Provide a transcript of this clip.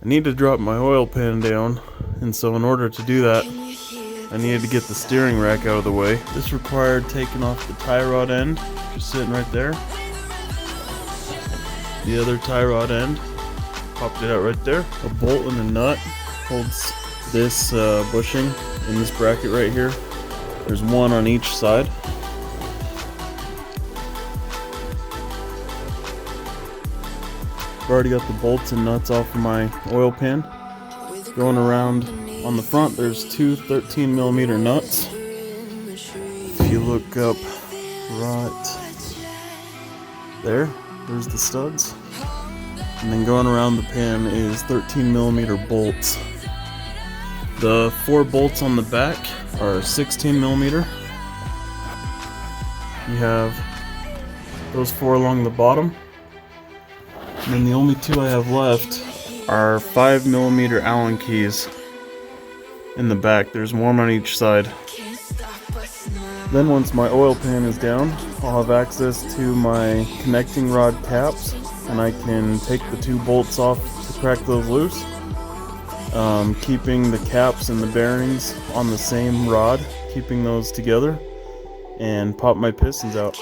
need to drop my oil pan down, and so in order to do that, I needed to get the steering rack out of the way. This required taking off the tie rod end, just sitting right there. The other tie rod end, popped it out right there. A bolt and a nut holds this bushing in this bracket right here. There's one on each side. I've already got the bolts and nuts off of my oil pan. Going around on the front, there's two 13mm nuts. If you look up right there, there's the studs. And then going around the pan is 13mm bolts. The 4 bolts on the back are 16mm. You have those 4 along the bottom. And then the only 2 I have left are 5mm Allen keys in the back. There's one on each side. Then once my oil pan is down, I'll have access to my connecting rod caps, and I can take the 2 bolts off to crack those loose, keeping the caps and the bearings on the same rod, keeping those together, and pop my pistons out.